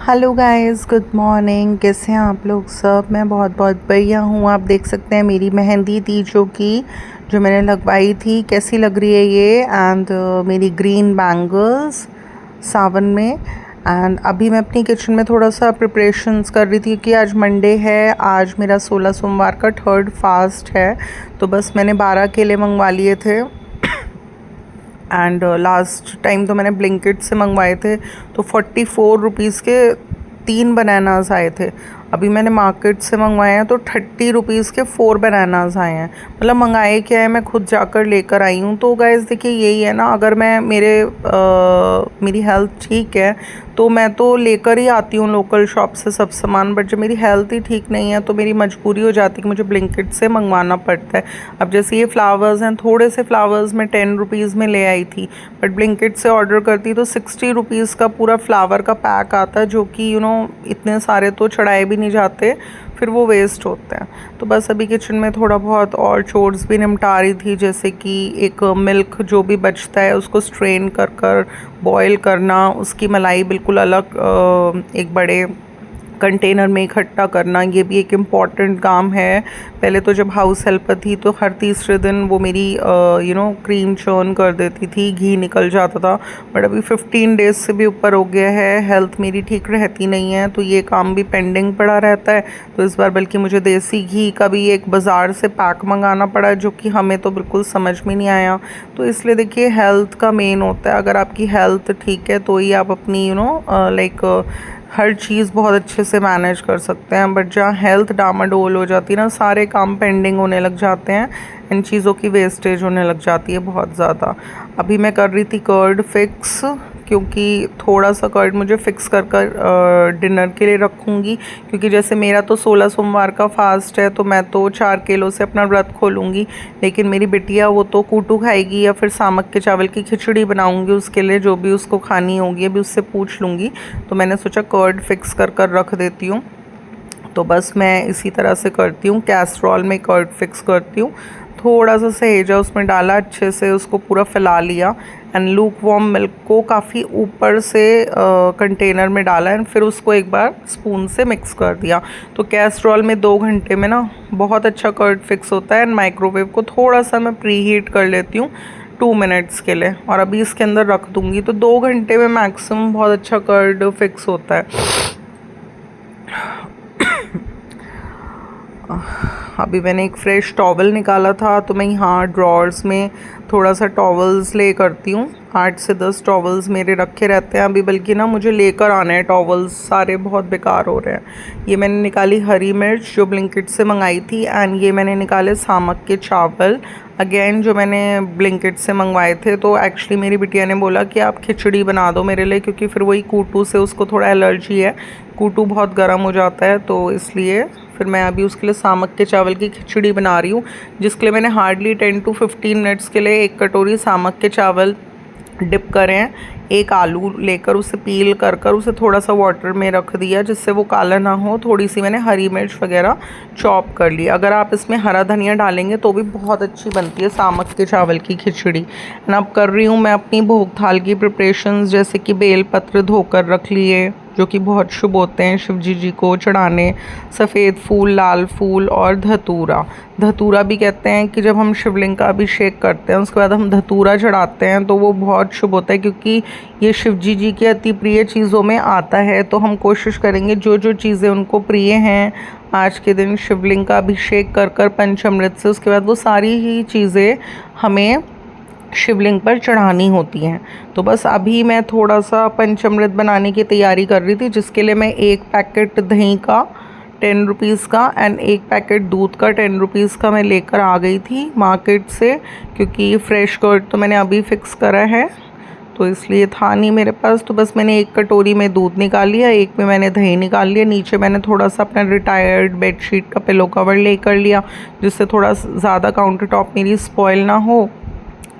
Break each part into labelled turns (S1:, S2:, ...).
S1: Hello guys, good morning. कैसे हैं आप लोग सब? मैं बहुत बहुत बढ़िया हूँ। आप देख सकते हैं मेरी मेहंदी थी जो मैंने लगवाई थी, कैसी लग रही है ये। एंड मेरी ग्रीन बैंगल्स सावन में। एंड अभी मैं अपनी किचन में थोड़ा सा प्रिपरेशंस कर रही थी कि आज मंडे है, आज मेरा 16 सोमवार का थर्ड फास्ट है। तो बस मैंने 12 केले मंगवा लिए थे। एंड लास्ट टाइम तो मैंने ब्लिंकिट से मंगवाए थे, तो 44 रुपीज़ के 3 बनानास आए थे। अभी मैंने मार्केट से मंगवाए हैं तो 30 रुपीज़ के 4 बनानास आए हैं। मतलब मंगाए क्या है, मैं खुद जाकर लेकर आई हूँ। तो गाइस देखिए, यही है ना, अगर मैं मेरी हेल्थ ठीक है तो मैं तो लेकर ही आती हूँ लोकल शॉप से सब सामान। बट जब मेरी हेल्थ ही ठीक नहीं है तो मेरी मजबूरी हो जाती है कि मुझे ब्लिंकिट से मंगवाना पड़ता है। अब जैसे ये फ्लावर्स हैं, थोड़े से फ्लावर्स मैं 10 रुपीज़ में ले आई थी, बट ब्लिंकिट से ऑर्डर करती तो 60 रुपीज़ का पूरा फ्लावर का पैक आता, जो कि इतने सारे तो चढ़ाए भी नहीं जाते, फिर वो वेस्ट होते हैं। तो बस अभी किचन में थोड़ा बहुत और चोर्स भी निपटा रही थी, जैसे कि एक मिल्क जो भी बचता है उसको स्ट्रेन कर कर बॉईल करना, उसकी मलाई बिल्कुल अलग एक बड़े कंटेनर में इकट्ठा करना, ये भी एक इम्पॉर्टेंट काम है। पहले तो जब हाउस हेल्पर थी तो हर तीसरे दिन वो मेरी क्रीम चर्न कर देती थी, घी निकल जाता था। बट अभी 15 डेज से भी ऊपर हो गया है, हेल्थ मेरी ठीक रहती नहीं है, तो ये काम भी पेंडिंग पड़ा रहता है। तो इस बार बल्कि मुझे देसी घी का भी एक बाज़ार से पैक मंगाना पड़ा, जो कि हमें तो बिल्कुल समझ में नहीं आया। तो इसलिए देखिए, हेल्थ का मेन होता है। अगर आपकी हेल्थ ठीक है तो ही आप अपनी हर चीज़ बहुत अच्छे से मैनेज कर सकते हैं। बट जहाँ हेल्थ डामाडोल हो जाती है ना, सारे काम पेंडिंग होने लग जाते हैं, इन चीज़ों की वेस्टेज होने लग जाती है बहुत ज़्यादा। अभी मैं कर रही थी कर्ड फिक्स, क्योंकि थोड़ा सा कर्ड मुझे फिक्स कर कर डिनर के लिए रखूँगी। क्योंकि जैसे मेरा तो 16 सोमवार का फास्ट है, तो मैं तो 4 किलो से अपना व्रत खोलूँगी। लेकिन मेरी बिटिया वो तो कूटू खाएगी या फिर सामक के चावल की खिचड़ी बनाऊँगी उसके लिए, जो भी उसको खानी होगी अभी उससे पूछ लूँगी। तो मैंने सोचा कर्ड फिक्स कर कर रख देती हूँ। तो बस मैं इसी तरह से करती हूँ, कैसरोल में कर्ड फिक्स करती हूँ। थोड़ा सा सहेजा उसमें डाला, अच्छे से उसको पूरा फैला लिया। एंड लूक वार्म मिल्क को काफ़ी ऊपर से कंटेनर में डाला, एंड फिर उसको एक बार स्पून से मिक्स कर दिया। तो कैसरोल में 2 घंटे में ना बहुत अच्छा कर्ड फिक्स होता है। एंड माइक्रोवेव को थोड़ा सा मैं प्री हीट कर लेती हूँ 2 मिनट्स के लिए, और अभी इसके अंदर रख दूँगी। तो 2 घंटे में मैक्सिमम बहुत अच्छा कर्ड फिक्स होता है। अभी मैंने एक फ़्रेश टॉवल निकाला था, तो मैं यहाँ ड्रॉर्स में थोड़ा सा टॉवल्स ले करती हूँ। 8 से 10 टॉवल्स मेरे रखे रहते हैं अभी, बल्कि ना मुझे लेकर आने हैं टॉवल्स, सारे बहुत बेकार हो रहे हैं। ये मैंने निकाली हरी मिर्च जो ब्लिंकिट से मंगाई थी, एंड ये मैंने निकाले सामक के चावल अगेन जो मैंने ब्लिंकिट से मंगवाए थे। तो एक्चुअली मेरी बिटिया ने बोला कि आप खिचड़ी बना दो मेरे लिए, क्योंकि फिर वही कूटू से उसको थोड़ा एलर्जी है, कूटू बहुत गर्म हो जाता है। तो इसलिए फिर मैं अभी उसके लिए सामक के चावल की खिचड़ी बना रही हूँ, जिसके लिए मैंने हार्डली 10 to 15 मिनट्स के लिए 1 कटोरी सामक के चावल डिप करें हैं। एक आलू लेकर उसे पील कर कर उसे थोड़ा सा वाटर में रख दिया, जिससे वो काला ना हो। थोड़ी सी मैंने हरी मिर्च वगैरह चॉप कर ली। अगर आप इसमें हरा धनिया डालेंगे तो भी बहुत अच्छी बनती है सामक के चावल की खिचड़ी। एंड अब कर रही हूँ मैं अपनी भोग थाल की प्रिपरेशंस, जैसे कि बेल पत्र धोकर रख लिए, जो कि बहुत शुभ होते हैं शिव जी को चढ़ाने। सफ़ेद फूल, लाल फूल और धतूरा। धतूरा भी कहते हैं कि जब हम शिवलिंग का अभिषेक करते हैं उसके बाद हम धतूरा चढ़ाते हैं तो वो बहुत शुभ होता है, क्योंकि ये शिव जी के अति प्रिय चीज़ों में आता है। तो हम कोशिश करेंगे जो जो चीज़ें उनको प्रिय हैं, आज के दिन शिवलिंग का अभिषेक कर कर पंचामृत से, उसके बाद वो सारी ही चीज़ें हमें शिवलिंग पर चढ़ानी होती हैं। तो बस अभी मैं थोड़ा सा पंचामृत बनाने की तैयारी कर रही थी, जिसके लिए मैं 1 पैकेट दही का 10 रुपीज़ का एंड 1 पैकेट दूध का 10 रुपीज़ का मैं लेकर आ गई थी मार्केट से, क्योंकि फ्रेश कर्ड तो मैंने अभी फ़िक्स करा है, तो इसलिए था नहीं मेरे पास। तो बस मैंने 1 कटोरी में दूध निकाल लिया, 1 में मैंने दही निकाल लिया। नीचे मैंने थोड़ा सा अपना रिटायर्ड बेडशीट का पिलो कवर ले कर लिया, जिससे थोड़ा ज़्यादा काउंटर टॉप मेरी स्पॉइल ना हो।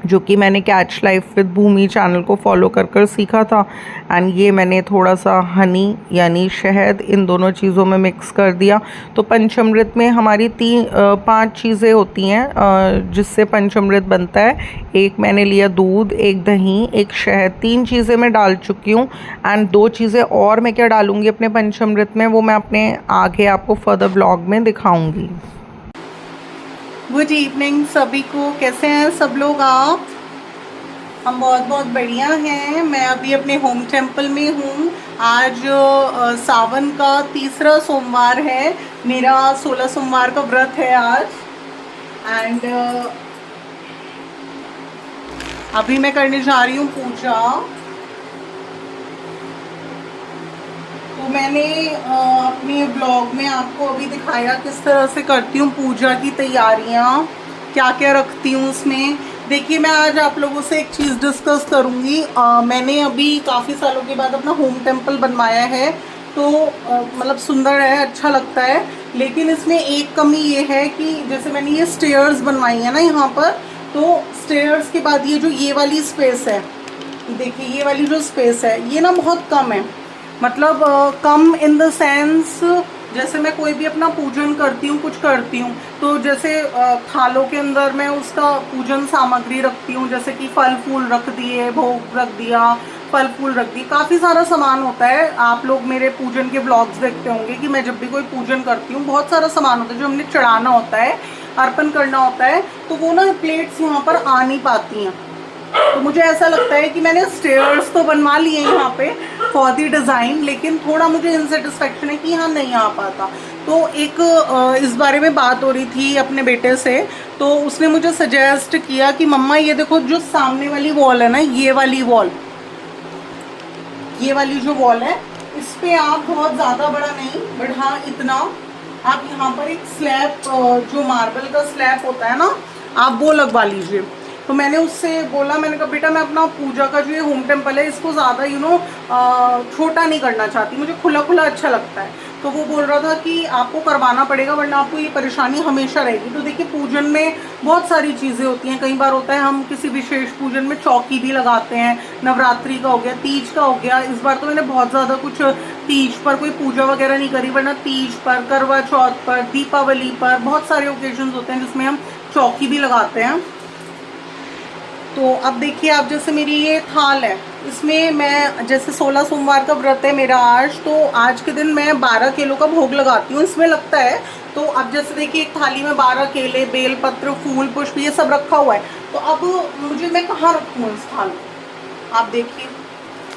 S1: जो कि मैंने catch life with Bhoomi channel को फॉलो कर कर सीखा था। एंड ये मैंने थोड़ा सा हनी यानी शहद इन दोनों चीज़ों में मिक्स कर दिया। तो पंचामृत में हमारी 5 चीज़ें होती हैं जिससे पंचामृत बनता है। एक मैंने लिया दूध, एक दही, एक शहद, 3 चीज़ें मैं डाल चुकी हूँ। एंड 2 चीज़ें और मैं क्या डालूँगी अपने पंचामृत में, वो मैं अपने आगे आपको फर्दर ब्लॉग में दिखाऊँगी। गुड इवनिंग सभी को, कैसे हैं सब लोग आप? हम बहुत बहुत बढ़िया हैं। मैं अभी अपने होम टेम्पल में हूँ। आज सावन का तीसरा सोमवार है, मेरा 16 सोमवार का व्रत है आज। एंड अभी मैं करने जा रही हूँ पूजा। तो मैंने अपने ब्लॉग में आपको अभी दिखाया किस तरह से करती हूँ पूजा की तैयारियाँ, क्या क्या रखती हूँ उसमें। देखिए, मैं आज आप लोगों से एक चीज़ डिस्कस करूँगी। मैंने अभी काफ़ी सालों के बाद अपना होम टेम्पल बनवाया है, तो मतलब सुंदर है, अच्छा लगता है। लेकिन इसमें एक कमी ये है कि जैसे मैंने ये स्टेयर्स बनवाई है ना यहाँ पर, तो स्टेयर्स के बाद ये वाली स्पेस है, देखिए ये वाली जो स्पेस है ये ना बहुत कम है। मतलब कम इन द सेंस, जैसे मैं कोई भी अपना पूजन करती हूँ, कुछ करती हूँ, तो जैसे थालों के अंदर मैं उसका पूजन सामग्री रखती हूँ, जैसे कि फल फूल रख दिए, भोग रख दिया, फल फूल रख दिए, काफ़ी सारा सामान होता है। आप लोग मेरे पूजन के ब्लॉग्स देखते होंगे कि मैं जब भी कोई पूजन करती हूँ बहुत सारा सामान होता है जो हमने चढ़ाना होता है, अर्पण करना होता है, तो वो ना प्लेट्स यहाँ पर आ नहीं पाती हैं। तो मुझे ऐसा लगता है कि मैंने स्टेयर्स तो बनवा लिए यहाँ पे फॉर दी डिज़ाइन, लेकिन थोड़ा मुझे इनसेटिस्फेक्शन है कि यहाँ नहीं आ पाता। तो एक इस बारे में बात हो रही थी अपने बेटे से, तो उसने मुझे सजेस्ट किया कि मम्मा ये देखो जो सामने वाली वॉल है ना, ये वाली वॉल, ये वाली जो वॉल है, इस पे आप बहुत ज़्यादा बड़ा नहीं, बट हाँ इतना आप यहाँ पर एक स्लैब, जो मार्बल का स्लैब होता है ना, आप वो लगवा लीजिए। तो मैंने उससे बोला, मैंने कहा बेटा मैं अपना पूजा का जो ये होम टेम्पल है इसको ज़्यादा छोटा नहीं करना चाहती, मुझे खुला खुला अच्छा लगता है। तो वो बोल रहा था कि आपको करवाना पड़ेगा वरना आपको ये परेशानी हमेशा रहेगी। तो देखिए, पूजन में बहुत सारी चीज़ें होती हैं। कई बार होता है हम किसी विशेष पूजन में चौकी भी लगाते हैं, नवरात्रि का हो गया, तीज का हो गया। इस बार तो मैंने बहुत ज़्यादा कुछ तीज पर कोई पूजा वगैरह नहीं करी, वरना तीज पर, करवा चौथ पर, दीपावली पर बहुत सारे ओकेजन्स होते हैं जिसमें हम चौकी भी लगाते हैं। तो अब देखिए, आप जैसे मेरी ये थाल है, इसमें मैं जैसे 16 सोमवार का व्रत है मेरा आज, तो आज के दिन मैं 12 किलो का भोग लगाती हूँ, इसमें लगता है। तो अब जैसे देखिए, एक थाली में 12 केले, बेलपत्र, फूल, पुष्प, ये सब रखा हुआ है। तो अब मैं कहाँ रखूँ इस थाल को? आप देखिए,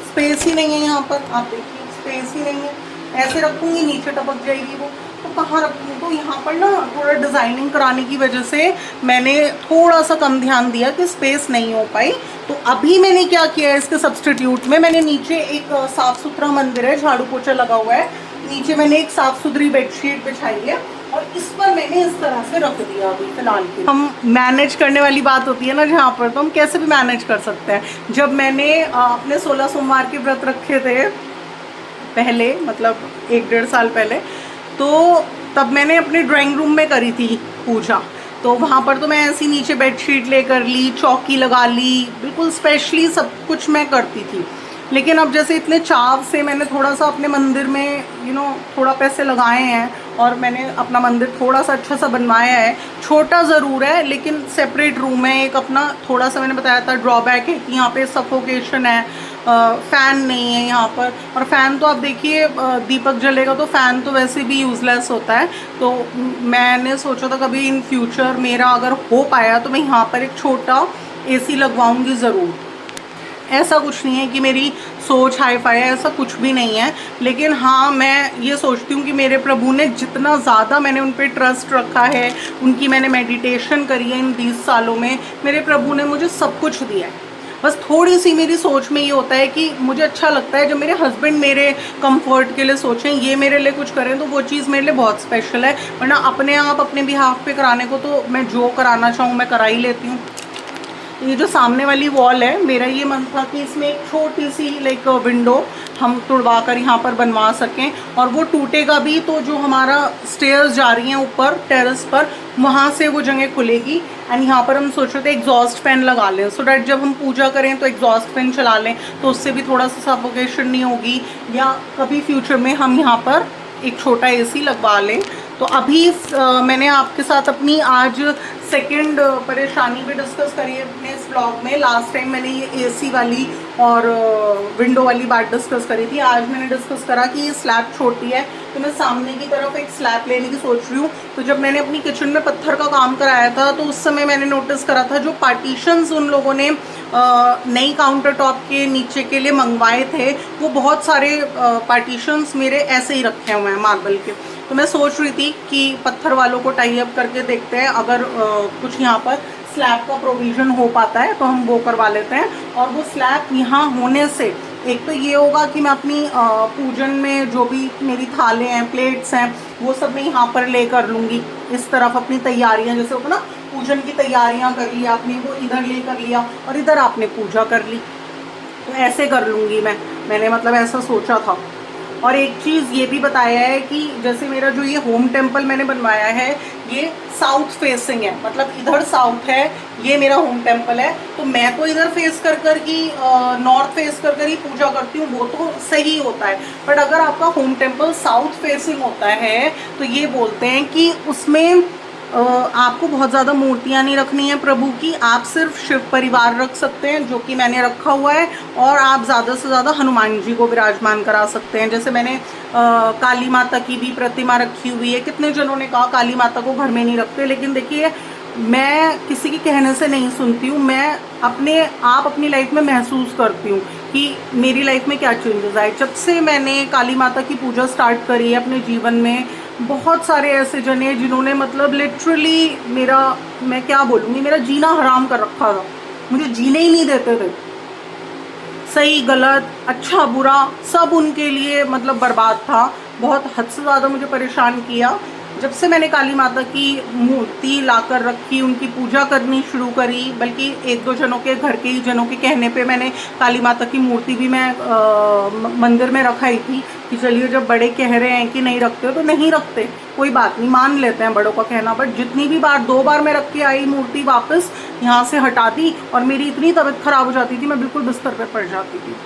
S1: स्पेस ही नहीं है यहाँ पर, आप देखिए स्पेस ही नहीं है। ऐसे रखूँगी नीचे टपक जाएगी वो, तो कहाँ रखूँ? तो यहाँ पर ना थोड़ा डिज़ाइनिंग कराने की वजह से मैंने थोड़ा सा कम ध्यान दिया कि स्पेस नहीं हो पाई। तो अभी मैंने क्या किया है, इसके सब्स्टिट्यूट में मैंने नीचे एक साफ़ सुथरा मंदिर है, झाड़ू पोछा लगा हुआ है, नीचे मैंने एक साफ़ सुथरी बेडशीट बिछाई है और इस पर मैंने इस तरह से रख दिया। अभी फिलहाल के हम मैनेज करने वाली बात होती है ना जहाँ पर, तो हम कैसे भी मैनेज कर सकते हैं। जब मैंने अपने 16 सोमवार के व्रत रखे थे पहले, मतलब 1-1.5 साल पहले, तो तब मैंने अपने ड्राइंग रूम में करी थी पूजा। तो वहाँ पर तो मैं ऐसी नीचे बेडशीट लेकर ली, चौकी लगा ली, बिल्कुल स्पेशली सब कुछ मैं करती थी। लेकिन अब जैसे इतने चाव से मैंने थोड़ा सा अपने मंदिर में थोड़ा पैसे लगाए हैं और मैंने अपना मंदिर थोड़ा सा अच्छा सा बनवाया है। छोटा ज़रूर है लेकिन सेपरेट रूम है एक अपना। थोड़ा सा मैंने बताया था ड्रॉबैक है कि यहाँ पे सफोकेशन है, फ़ैन नहीं है यहाँ पर। और फ़ैन तो आप देखिए, दीपक जलेगा तो फ़ैन तो वैसे भी यूज़लेस होता है। तो मैंने सोचा था कभी इन फ्यूचर मेरा अगर हो पाया तो मैं यहाँ पर एक छोटा एसी लगवाऊंगी ज़रूर। ऐसा कुछ नहीं है कि मेरी सोच हाई फाई है, ऐसा कुछ भी नहीं है। लेकिन हाँ, मैं ये सोचती हूँ कि मेरे प्रभु ने जितना ज़्यादा मैंने उन पर ट्रस्ट रखा है, उनकी मैंने मेडिटेशन करी है इन 20 सालों में, मेरे प्रभु ने मुझे सब कुछ दिया है। बस थोड़ी सी मेरी सोच में ये होता है कि मुझे अच्छा लगता है जब मेरे हस्बैंड मेरे कंफर्ट के लिए सोचें, ये मेरे लिए कुछ करें, तो वो चीज़ मेरे लिए बहुत स्पेशल है। वरना अपने आप अपने बिहाफ पे कराने को तो मैं जो कराना चाहूँ मैं करा ही लेती हूँ। ये जो सामने वाली वॉल है, मेरा ये मन था कि इसमें एक छोटी सी लाइक विंडो हम तुड़वा कर यहाँ पर बनवा सकें, और वो टूटेगा भी तो जो हमारा स्टेयर्स जा रही हैं ऊपर टेरेस पर, वहाँ से वो जगह खुलेगी। एंड यहाँ पर हम सोच रहे थे एग्जॉस्ट फैन लगा लें, सो डैट जब हम पूजा करें तो एग्जॉस्ट फैन चला लें, तो उससे भी थोड़ा सा सफोकेशन नहीं होगी, या कभी फ्यूचर में हम यहाँ पर एक छोटा एसी लगवा लें। तो अभी मैंने आपके साथ अपनी आज सेकंड परेशानी भी डिस्कस करी है अपने इस ब्लॉग में। लास्ट टाइम मैंने ये एसी वाली और विंडो वाली बात डिस्कस करी थी। आज मैंने डिस्कस करा कि ये स्लैब छोटी है, तो मैं सामने की तरफ एक स्लैब लेने की सोच रही हूँ। तो जब मैंने अपनी किचन में पत्थर का काम कराया था, तो उस समय मैंने नोटिस करा था जो पार्टीशंस उन लोगों ने नई काउंटर टॉप के नीचे के लिए मंगवाए थे, वो बहुत सारे पार्टीशंस मेरे ऐसे ही रखे हुए हैं मार्बल के। तो मैं सोच रही थी कि पत्थर वालों को टाई अप करके देखते हैं, अगर कुछ यहाँ पर स्लैब का प्रोविज़न हो पाता है तो हम वो करवा लेते हैं। और वो स्लैब यहाँ होने से एक तो ये होगा कि मैं अपनी पूजन में जो भी मेरी थालें हैं, प्लेट्स हैं, वो सब मैं यहाँ पर ले कर लूँगी। इस तरफ अपनी तैयारियाँ, जैसे होगा ना पूजन की तैयारियाँ कर लिया आपने, वो इधर ले कर लिया और इधर आपने पूजा कर ली, तो ऐसे कर लूँगी मैंने मतलब ऐसा सोचा था। और एक चीज़ ये भी बताया है कि जैसे मेरा जो ये होम टेम्पल मैंने बनवाया है, ये साउथ फेसिंग है, मतलब इधर साउथ है, ये मेरा होम टेम्पल है। तो मैं तो इधर फेस कर ही नॉर्थ फेस कर ही पूजा करती हूँ, वो तो सही होता है। बट अगर आपका होम टेम्पल साउथ फेसिंग होता है, तो ये बोलते हैं कि उसमें आपको बहुत ज़्यादा मूर्तियाँ नहीं रखनी है प्रभु की, आप सिर्फ शिव परिवार रख सकते हैं, जो कि मैंने रखा हुआ है। और आप ज़्यादा से ज़्यादा हनुमान जी को विराजमान करा सकते हैं। जैसे मैंने काली माता की भी प्रतिमा रखी हुई है। कितने जनों ने कहा काली माता को घर में नहीं रखते, लेकिन देखिए मैं किसी के कहने से नहीं सुनती हूँ, मैं अपने आप अपनी लाइफ में महसूस करती हूँ कि मेरी लाइफ में क्या चेंजेस आए। जब से मैंने काली माता की पूजा स्टार्ट करी है अपने जीवन में, बहुत सारे ऐसे जने हैं जिन्होंने मतलब लिटरली मेरा, मैं क्या बोलूँगी, मेरा जीना हराम कर रखा था, मुझे जीने ही नहीं देते थे। सही गलत अच्छा बुरा सब उनके लिए मतलब बर्बाद था, बहुत हद से ज़्यादा मुझे परेशान किया। जब से मैंने काली माता की मूर्ति लाकर रखी, उनकी पूजा करनी शुरू करी, बल्कि एक दो जनों के घर के ही जनों के कहने पे मैंने काली माता की मूर्ति भी मैं मंदिर में रखाई थी कि चलिए जब बड़े कह रहे हैं कि नहीं रखते हो तो नहीं रखते, कोई बात नहीं, मान लेते हैं बड़ों का कहना। बट जितनी भी बार, 2 बार मैं रख के आई मूर्ति, वापस यहाँ से हटा दी और मेरी इतनी तबीयत ख़राब हो जाती थी, मैं बिल्कुल बिस्तर पर पड़ जाती थी।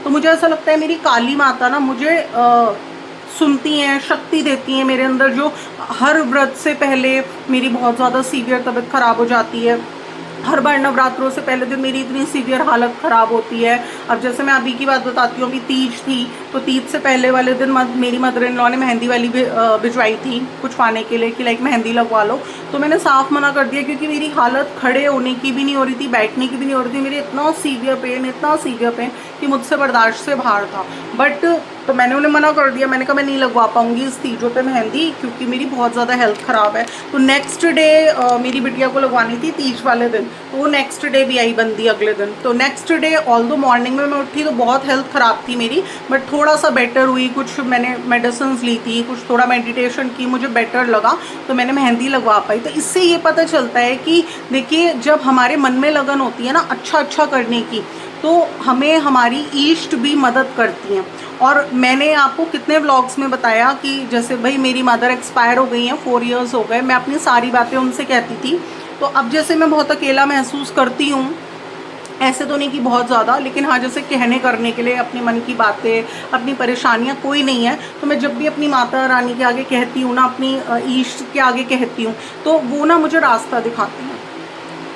S1: तो मुझे ऐसा लगता है मेरी काली माता ना मुझे सुनती हैं, शक्ति देती हैं मेरे अंदर। जो हर व्रत से पहले मेरी बहुत ज़्यादा सीवियर तबीयत ख़राब हो जाती है, हर बार नवरात्रों से पहले दिन मेरी इतनी सीवियर हालत ख़राब होती है। अब जैसे मैं अभी की बात बताती हूँ, अभी तीज थी, तो तीज से पहले वाले दिन मेरी मदर इन लॉ ने मेहंदी वाली भिजवाई थी कुछ पाने के लिए कि लाइक मेहंदी लगवा लो। तो मैंने साफ मना कर दिया, क्योंकि मेरी हालत खड़े होने की भी नहीं हो रही थी, बैठने की भी नहीं हो रही थी। मेरी इतना सीवियर पेन कि मुझसे बर्दाश्त से बाहर था। बट तो मैंने उन्हें मना कर दिया, मैंने कहा मैं नहीं लगवा पाऊँगी इस तीजों पे मेहंदी, क्योंकि मेरी बहुत ज़्यादा हेल्थ ख़राब है। तो नेक्स्ट डे मेरी बिटिया को लगवानी थी तीज वाले दिन, तो वो नेक्स्ट डे भी आई बंदी अगले दिन। तो नेक्स्ट डे ऑल दो मॉर्निंग में मैं उठी तो बहुत हेल्थ ख़राब थी मेरी, बट थोड़ा सा बेटर हुई। कुछ मैंने मेडिसिन ली थी, कुछ थोड़ा मेडिटेशन की, मुझे बेटर लगा, तो मैंने मेहंदी लगवा पाई। तो इससे ये पता चलता है कि देखिए जब हमारे मन में लगन होती है ना अच्छा करने की, तो हमें हमारी ईष्ट भी मदद करती हैं। और मैंने आपको कितने व्लॉग्स में बताया कि जैसे भाई मेरी मदर एक्सपायर हो गई हैं, 4 इयर्स हो गए, मैं अपनी सारी बातें उनसे कहती थी। तो अब जैसे मैं बहुत अकेला महसूस करती हूँ, ऐसे तो नहीं कि बहुत ज़्यादा, लेकिन हाँ जैसे कहने करने के लिए अपने मन की बातें, अपनी परेशानियाँ कोई नहीं है, तो मैं जब भी अपनी माता रानी के आगे कहती हूँ ना, अपनी ईष्ट के आगे कहती हूँ, तो वो ना मुझे रास्ता दिखाती हैं।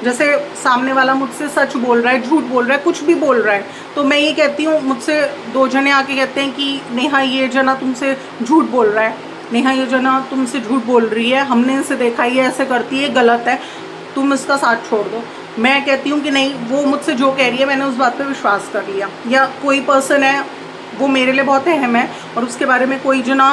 S1: जैसे सामने वाला मुझसे सच बोल रहा है, झूठ बोल रहा है, कुछ भी बोल रहा है, तो मैं ये कहती हूँ, मुझसे 2 जने आके कहते हैं कि नेहा ये जना तुमसे झूठ बोल रहा है, नेहा ये जना तुमसे झूठ बोल रही है, हमने इसे देखा ये ऐसे करती है, गलत है, तुम इसका साथ छोड़ दो। मैं कहती हूँ कि नहीं, वो मुझसे जो कह रही है मैंने उस बात पे विश्वास कर लिया। या कोई पर्सन है वो मेरे लिए बहुत अहम है और उसके बारे में कोई जना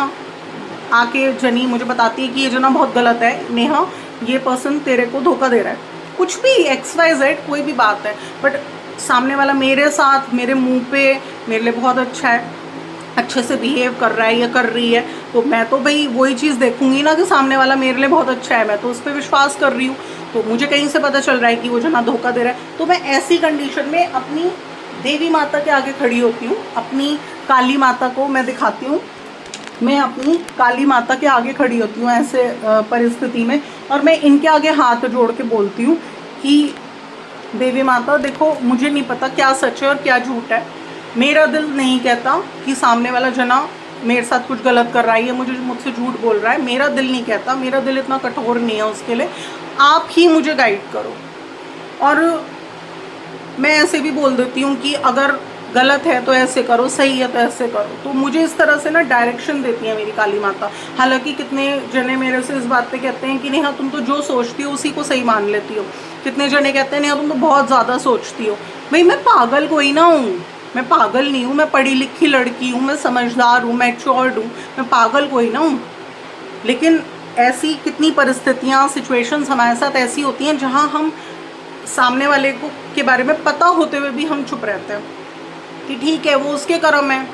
S1: आके जनी मुझे बताती है कि ये जना बहुत गलत है, नेहा ये पर्सन तेरे को धोखा दे रहा है, कुछ भी XYZ कोई भी बात है, बट सामने वाला मेरे साथ मेरे मुंह पे मेरे लिए बहुत अच्छा है, अच्छे से बिहेव कर रहा है या कर रही है, तो मैं तो भाई वही चीज़ देखूंगी ना कि सामने वाला मेरे लिए बहुत अच्छा है, मैं तो उस पर विश्वास कर रही हूँ। तो मुझे कहीं से पता चल रहा है कि वो जना धोखा दे रहा है। तो मैं ऐसी कंडीशन में अपनी देवी माता के आगे खड़ी होती हूँ, अपनी काली माता को मैं दिखाती हूँ, मैं अपनी काली माता के आगे खड़ी होती हूँ ऐसे परिस्थिति में, और मैं इनके आगे हाथ जोड़ के बोलती हूँ कि देवी माता देखो, मुझे नहीं पता क्या सच है और क्या झूठ है, मेरा दिल नहीं कहता कि सामने वाला जना मेरे साथ कुछ गलत कर रहा है, ये मुझसे झूठ बोल रहा है, मेरा दिल नहीं कहता, मेरा दिल इतना कठोर नहीं है उसके लिए, आप ही मुझे गाइड करो। और मैं ऐसे भी बोल देती हूँ कि अगर गलत है तो ऐसे करो, सही है तो ऐसे करो। तो मुझे इस तरह से ना डायरेक्शन देती है मेरी काली माता। हालांकि कितने जने मेरे से इस बात पे कहते हैं कि नेहा तुम तो जो सोचती हो उसी को सही मान लेती हो, कितने जने कहते हैं नेहा तुम तो बहुत ज़्यादा सोचती हो। भाई मैं पागल कोई ना हूँ, मैं पागल नहीं हूँ, मैं पढ़ी लिखी लड़की हूँ, मैं समझदार हूँ, मैच्योर्ड हूँ, मैं पागल कोई ना हूँ। लेकिन ऐसी कितनी परिस्थितियाँ, सिचुएशंस हमारे साथ ऐसी होती हैं जहाँ हम सामने वाले को के बारे में पता होते हुए भी हम चुप रहते हैं कि ठीक है वो उसके कर्म है,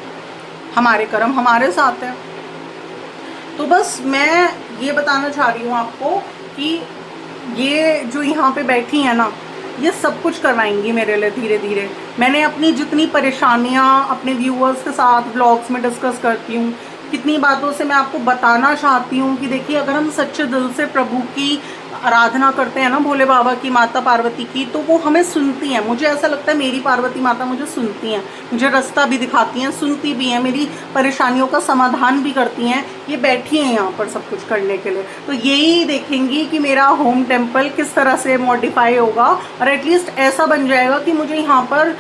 S1: हमारे कर्म हमारे साथ है। तो बस मैं ये बताना चाह रही हूँ आपको कि ये जो यहाँ पे बैठी है ना, ये सब कुछ करवाएंगी मेरे लिए धीरे धीरे। मैंने अपनी जितनी परेशानियाँ अपने व्यूअर्स के साथ ब्लॉग्स में डिस्कस करती हूँ, कितनी बातों से मैं आपको बताना चाहती हूँ कि देखिए अगर हम सच्चे दिल से प्रभु की आराधना करते हैं ना, भोले बाबा की, माता पार्वती की, तो वो हमें सुनती हैं। मुझे ऐसा लगता है मेरी पार्वती माता मुझे सुनती हैं, मुझे रास्ता भी दिखाती हैं, सुनती भी हैं, मेरी परेशानियों का समाधान भी करती हैं। ये बैठी हैं यहाँ पर सब कुछ करने के लिए। तो यही देखेंगी कि मेरा होम टेम्पल किस तरह से मॉडिफाई होगा और एटलीस्ट ऐसा बन जाएगा कि मुझे यहाँ पर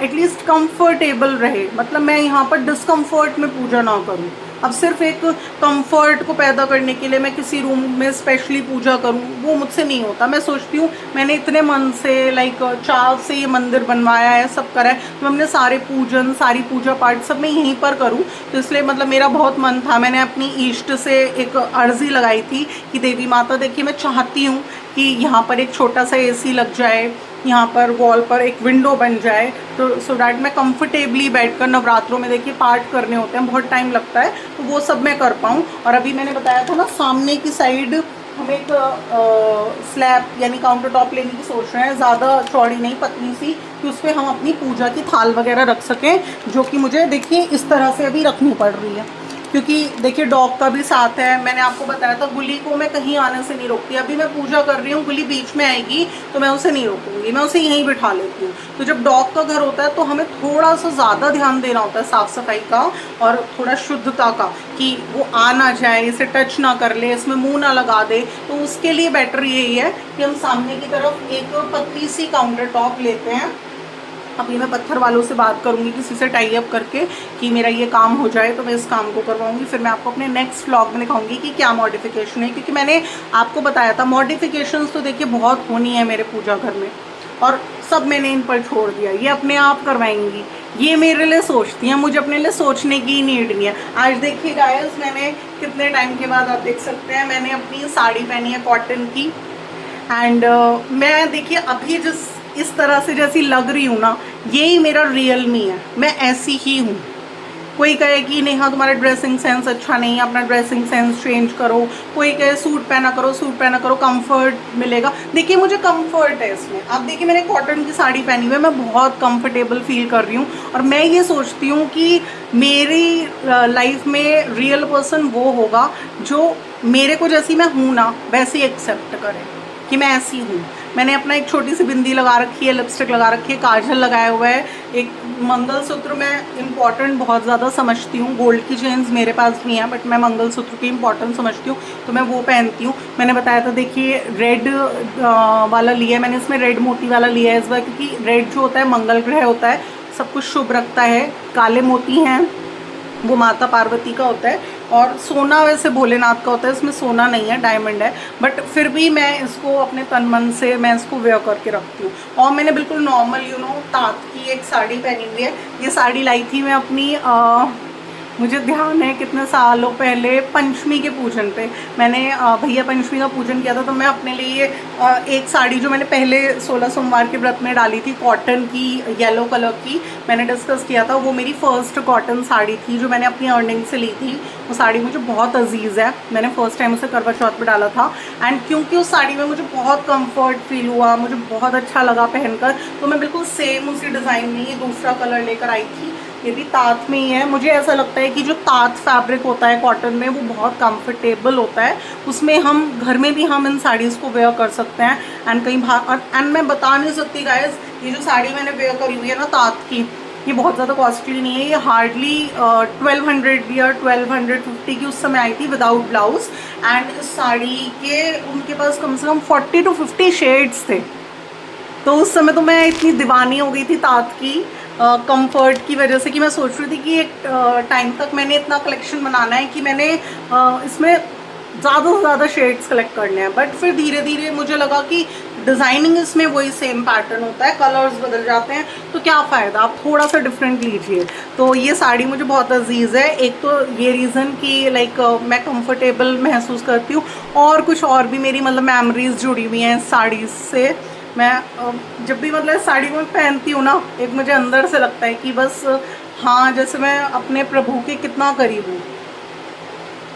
S1: एटलीस्ट कंफर्टेबल रहे। मतलब मैं यहाँ पर डिस्कम्फर्ट में पूजा ना करूँ। अब सिर्फ एक कंफर्ट को पैदा करने के लिए मैं किसी रूम में स्पेशली पूजा करूं, वो मुझसे नहीं होता। मैं सोचती हूँ मैंने इतने मन से चाव से ये मंदिर बनवाया है, सब करा है, तो हमने सारे पूजन, सारी पूजा पाठ सब मैं यहीं पर करूं। तो इसलिए मतलब मेरा बहुत मन था, मैंने अपनी इष्ट से एक अर्जी लगाई थी कि देवी माता देखिए मैं चाहती हूँ कि यहाँ पर एक छोटा सा एसी लग जाए, यहाँ पर वॉल पर एक विंडो बन जाए, तो सो डैट मैं कंफर्टेबली बैठकर, नवरात्रों में देखिए पाठ करने होते हैं, बहुत टाइम लगता है, तो वो सब मैं कर पाऊँ। और अभी मैंने बताया था ना, सामने की साइड हम एक स्लैब यानी काउंटर टॉप लेने की सोच रहे हैं, ज़्यादा चौड़ी नहीं, पतली सी, कि उस पर हम अपनी पूजा की थाल वगैरह रख सकें, जो कि मुझे देखिए इस तरह से अभी रखनी पड़ रही है, क्योंकि देखिए डॉग का भी साथ है। मैंने आपको बताया था गुली को मैं कहीं आने से नहीं रोकती। अभी मैं पूजा कर रही हूँ, गुली बीच में आएगी तो मैं उसे नहीं रोकूंगी, मैं उसे यहीं बिठा लेती हूँ। तो जब डॉग का घर होता है तो हमें थोड़ा सा ज़्यादा ध्यान देना होता है साफ़ सफाई का और थोड़ा शुद्धता का, कि वो आ ना जाए, इसे टच ना कर ले, इसमें मुँह ना लगा दे। तो उसके लिए बेटर यही है कि हम सामने की तरफ एक पतली सी काउंटर टॉप लेते हैं। अभी मैं पत्थर वालों से बात करूंगी किसी से टाई अप करके कि मेरा ये काम हो जाए, तो मैं इस काम को करवाऊंगी। फिर मैं आपको अपने नेक्स्ट व्लॉग में दिखाऊंगी कि क्या मॉडिफिकेशन है, क्योंकि मैंने आपको बताया था मॉडिफिकेशंस तो देखिए बहुत होनी है मेरे पूजा घर में, और सब मैंने इन पर छोड़ दिया। ये अपने आप करवाएंगी, ये मेरे लिए सोचती हैं, मुझे अपने लिए सोचने की नीड नहीं है। आज देखिए गाइस, मैंने कितने टाइम के बाद, आप देख सकते हैं, मैंने अपनी साड़ी पहनी है कॉटन की, एंड मैं देखिए अभी जिस इस तरह से जैसी लग रही हूँ ना, यही मेरा रियल मी है, मैं ऐसी ही हूँ। कोई कहे कि नेहा तुम्हारा ड्रेसिंग सेंस अच्छा नहीं है, अपना ड्रेसिंग सेंस चेंज करो, कोई कहे सूट पहना करो, सूट पहना करो, कंफर्ट मिलेगा। देखिए मुझे कंफर्ट है इसमें। अब देखिए मैंने कॉटन की साड़ी पहनी हुई है, मैं बहुत कंफर्टेबल फील कर रही हूँ, और मैं ये सोचती हूँ कि मेरी लाइफ में रियल पर्सन वो होगा जो मेरे को जैसी मैं हूँ ना वैसे एक्सेप्ट करे कि मैं ऐसी हूँ। मैंने अपना एक छोटी सी बिंदी लगा रखी है, लिपस्टिक लगा रखी है, काजल लगाया हुआ है, एक मंगलसूत्र मैं इम्पॉर्टेंट बहुत ज़्यादा समझती हूँ। गोल्ड की चेन्स मेरे पास भी हैं, बट मैं मंगलसूत्र की इम्पॉर्टेंट समझती हूँ, तो मैं वो पहनती हूँ। मैंने बताया था देखिए रेड वाला लिया है मैंने, इसमें रेड मोती वाला लिया है इस बार, क्योंकि रेड जो होता है मंगल ग्रह होता है, सब कुछ शुभ रखता है। काले मोती हैं वो माता पार्वती का होता है, और सोना वैसे भोलेनाथ का होता है, इसमें सोना नहीं है, डायमंड है, बट फिर भी मैं इसको अपने तन मन से मैं इसको वेयर करके रखती हूँ। और मैंने बिल्कुल नॉर्मल तात की एक साड़ी पहनी हुई है। ये साड़ी लाई थी मैं अपनी मुझे ध्यान है कितने सालों पहले पंचमी के पूजन पे मैंने भैया पंचमी का पूजन किया था, तो मैं अपने लिए एक साड़ी जो मैंने पहले 16 सोमवार के व्रत में डाली थी, कॉटन की येलो कलर की, मैंने डिस्कस किया था। वो मेरी फर्स्ट कॉटन साड़ी थी जो मैंने अपनी अर्निंग से ली थी। वो साड़ी मुझे बहुत अजीज़ है, मैंने फर्स्ट टाइम उसे करवा चौथ पे डाला था। एंड क्योंकि उस साड़ी में मुझे बहुत कंफर्ट फील हुआ, मुझे बहुत अच्छा लगा पहनकर, तो मैं बिल्कुल सेम उसी डिज़ाइन में ही दूसरा कलर लेकर आई थी। ये भी तात में ही है। मुझे ऐसा लगता है कि जो तात फैब्रिक होता है कॉटन में, वो बहुत कंफर्टेबल होता है। उसमें हम घर में भी हम इन साड़ीज़ को वेयर कर सकते हैं। एंड कहीं बाहर, एंड मैं बता नहीं सकती गाइस, ये जो साड़ी मैंने वेयर करी हुई है ना तात की, ये बहुत ज़्यादा कॉस्टली नहीं है। ये हार्डली 1200 या 1250 की उस समय आई थी विदाउट ब्लाउज। एंड इस साड़ी के उनके पास कम से कम 40 to 50 शेड्स थे। तो उस समय तो मैं इतनी दीवानी हो गई थी तात की कंफर्ट की वजह से, कि मैं सोच रही थी कि एक टाइम तक मैंने इतना कलेक्शन बनाना है कि मैंने इसमें ज़्यादा से ज़्यादा शेड्स कलेक्ट करने हैं। बट फिर धीरे धीरे मुझे लगा कि डिज़ाइनिंग इसमें वही सेम पैटर्न होता है, कलर्स बदल जाते हैं, तो क्या फ़ायदा, आप थोड़ा सा डिफरेंट लीजिए। तो ये साड़ी मुझे बहुत अजीज़ है। एक तो ये रीज़न कि लाइक मैं कंफर्टेबल महसूस करती हूँ, और कुछ और भी मेरी मतलब मेमोरीज जुड़ी हुई हैं इस साड़ी से। मैं जब भी मतलब साड़ी को पहनती हूँ ना, एक मुझे अंदर से लगता है कि बस हाँ, जैसे मैं अपने प्रभु के कितना करीब हूँ।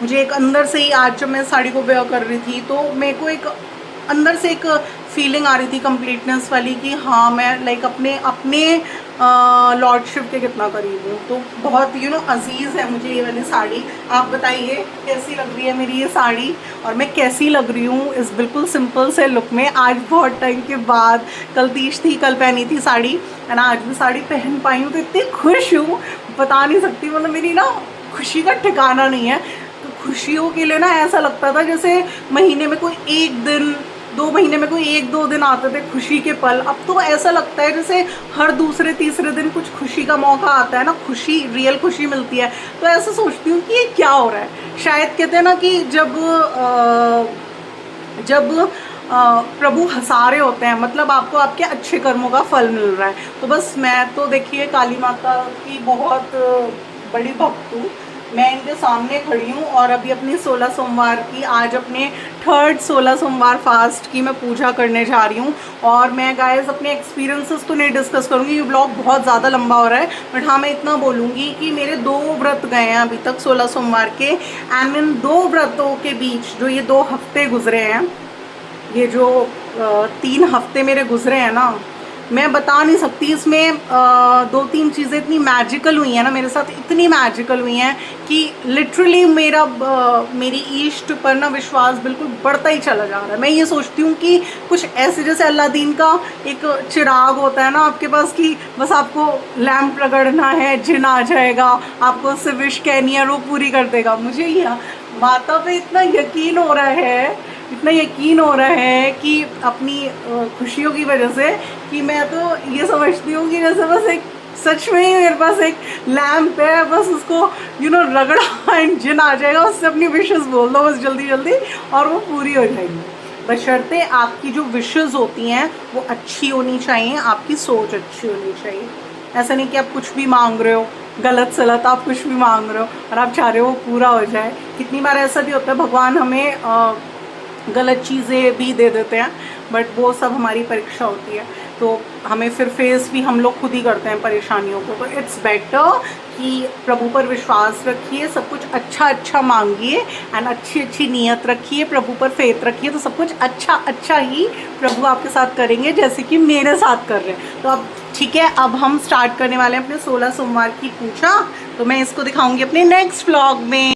S1: मुझे एक अंदर से ही, आज जब मैं साड़ी को वेयर कर रही थी, तो मेरे को एक अंदर से एक फीलिंग आ रही थी कंप्लीटनेस वाली, कि हाँ मैं लाइक अपने अपने लॉर्डशिप के कितना करीब हूँ। तो बहुत अजीज़ है मुझे ये वाली साड़ी। आप बताइए कैसी लग रही है मेरी ये साड़ी, और मैं कैसी लग रही हूँ इस बिल्कुल सिंपल से लुक में आज बहुत टाइम के बाद। कल तीज थी, कल पहनी थी साड़ी, एंड आज भी साड़ी पहन पाई हूँ, तो इतनी खुश हूँ बता नहीं सकती। मतलब मेरी ना खुशी का ठिकाना नहीं है। तो खुशियों के लिए ना ऐसा लगता था जैसे महीने में कोई एक दिन, 2 महीने में कोई 1-2 दिन आते थे खुशी के पल। अब तो ऐसा लगता है जैसे हर दूसरे तीसरे दिन कुछ खुशी का मौका आता है ना, खुशी, रियल खुशी मिलती है। तो ऐसा सोचती हूँ कि ये क्या हो रहा है। शायद कहते हैं ना कि जब प्रभु हंसा रहे होते हैं, मतलब आपको आपके अच्छे कर्मों का फल मिल रहा है। तो बस मैं तो देखिए काली माता की बहुत बड़ी भक्त हूँ। मैं इनके सामने खड़ी हूँ, और अभी अपनी 16 सोमवार की, आज अपने 3rd 16 सोमवार फास्ट की मैं पूजा करने जा रही हूँ। और मैं गाइस अपने एक्सपीरियंसेस तो नहीं डिस्कस करूँगी, ये ब्लॉग बहुत ज़्यादा लंबा हो रहा है। बट हाँ, मैं इतना बोलूँगी कि मेरे 2 व्रत गए हैं अभी तक 16 सोमवार के। एंड इन 2 व्रतों के बीच जो ये 2 हफ्ते गुजरे हैं, ये जो 3 हफ्ते मेरे गुजरे हैं ना, मैं बता नहीं सकती। इसमें 2-3 चीज़ें इतनी मैजिकल हुई हैं ना मेरे साथ, इतनी मैजिकल हुई हैं कि लिटरली मेरी ईष्ट पर ना विश्वास बिल्कुल बढ़ता ही चला जा रहा है। मैं ये सोचती हूँ कि कुछ ऐसे, जैसे अलादीन का एक चिराग होता है ना आपके पास, कि बस आपको लैम्प रगड़ना है, जिन आ जाएगा, आपको उससे विश कहनी है और वो पूरी कर देगा। मुझे ये माता पे इतना यकीन हो रहा है, इतना यकीन हो रहा है कि अपनी खुशियों की वजह से, कि मैं तो ये समझती हूँ कि जैसे बस एक, सच में ही मेरे पास एक लैम्प है, बस उसको रगड़ा एंड जिन आ जाएगा, उससे अपनी विशेस बोल दो बस जल्दी जल्दी, और वो पूरी हो जाएगी। बशर्ते आपकी जो विशेस होती हैं वो अच्छी होनी चाहिए, आपकी सोच अच्छी होनी चाहिए। ऐसा नहीं कि आप कुछ भी मांग रहे हो, गलत सलत आप कुछ भी मांग रहे हो और आप चाह रहे हो वो पूरा हो जाए। कितनी बार ऐसा भी होता है, भगवान हमें गलत चीज़ें भी दे देते हैं, बट वो सब हमारी परीक्षा होती है। तो हमें फिर फेस भी हम लोग खुद ही करते हैं परेशानियों को। तो इट्स बेटर कि प्रभु पर विश्वास रखिए, सब कुछ अच्छा अच्छा मांगिए, एंड अच्छी अच्छी नीयत रखिए, प्रभु पर फेथ रखिए, तो सब कुछ अच्छा अच्छा ही प्रभु आपके साथ करेंगे, जैसे कि मेरे साथ कर रहे हैं। तो अब ठीक है, अब हम स्टार्ट करने वाले हैं अपने 16 सोमवार की पूजा। तो मैं इसको दिखाऊंगी अपने नेक्स्ट व्लॉग में।